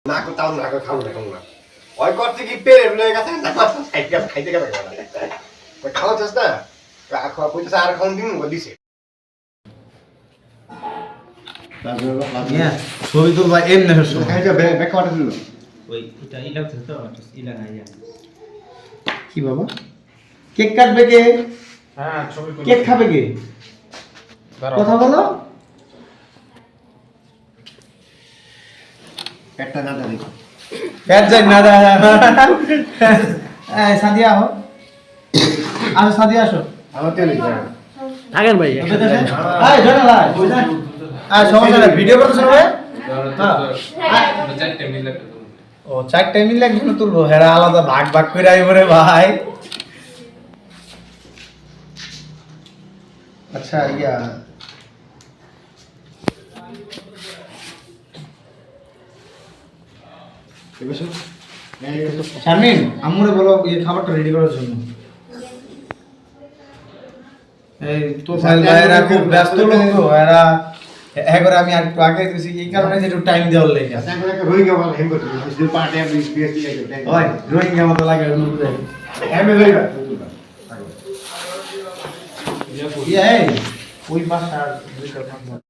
না কো তাও না কো খাবো না ওই করতে কি পেরে লয়ে গেছে না খাইতে গেছে ওই খাওয়া চাস না খাওয়া কইতে আর খাওন দিন ও দিছে ছবি তুলবা এমনি হচ্ছে খাইতে ব্যাক কাটা দিল ওই এটা তো ইলা খাইয়া কি বাবা কেক কাটবে কে হ্যাঁ ছবি কেক খাবে কে কথা বলো একটা না দেখো পেট যাই না এই সাদিয়া আসো আসো সাদিয়া আসো আমার তেল থাকেন ভাই এই জানা লাই সমস্যা না ভিডিও করতেছ না ও চারটে মিলে একজন তুলবো হেরা আলাদা ভাগ ভাগ করে আইব রে ভাই আচ্ছা ইয়া শারমিন আম্মুরে বলো এই খাবারটা রেডি করার জন্য এই তো ভাইরা খুব ব্যস্ত লোক তো এরা একবার আমি আর একটু আগে দিছি এই কারণে যে একটু টাইম দেওয়ার লাগে আচ্ছা করে রোহিঙ্গা বল হেম করতে দিল পার্টি আর বিএস দিয়ে ওই রোহিঙ্গা মতো লাগে এমএ লইবা ইয়া এই ওই পাশে আর দুইটা